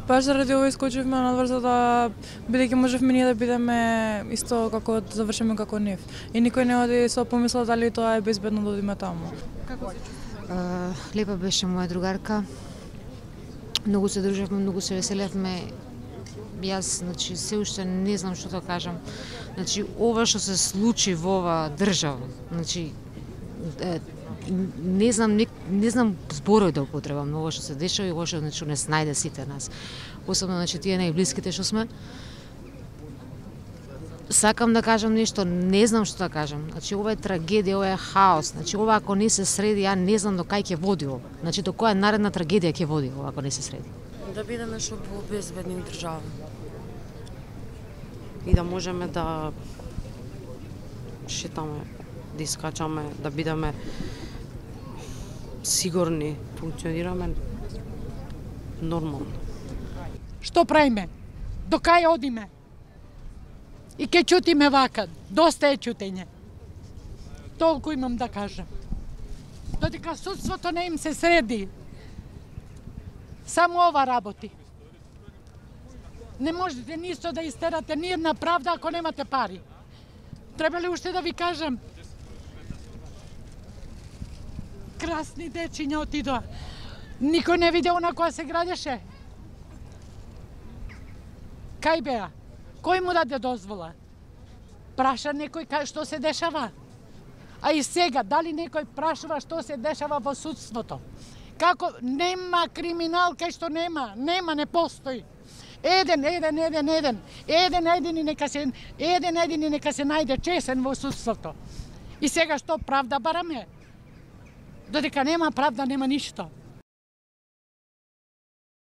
Баш заради ова искочивме надвор за да бидејќи можевме ние да бидеме исто како да завршиме како нив. И никој не оди со помисла дали тоа е безбедно да одиме таму. Како се чувствувате? Лепа беше моја другарка. Многу се дружевме, многу се веселевме. Јас, значи, се уште не знам што да кажам. Значи, ова што се случи во оваа држава, значи, не знам зборови да употребам на ова што се дешава и ова што значи не снајде сите нас. Особено значи тие најблиските што сме. Сакам да кажам нешто, не знам што да кажам. Значи ова е трагедија, ова е хаос. Значи ова ако не се среди, ја не знам до кај ќе води ова. Значи до која наредна трагедија ќе води ова ако не се среди. Да бидеме што безбедни држава. И да можеме да шетаме, да искачаме, да бидеме сигурни, функционираме нормално. Што правиме? До кај одиме? И ке чутиме вака, доста е чутење. Толку имам да кажам. Додека судството не им се среди, само ова работи. Не можете нисто да истерате, ни една правда ако немате пари. Треба ли уште да ви кажам? Красни дечиња отидоа. Никој не видео на која се градеше. Кај беа? Кој му даде дозвола? Праша некој што се дешава? А и сега, дали некој прашува што се дешава во судството? Како нема криминал кај што нема, не постои. Еден едини нека се најде чесен во судството. И сега што правда бараме? Додека нема правда, нема ништо.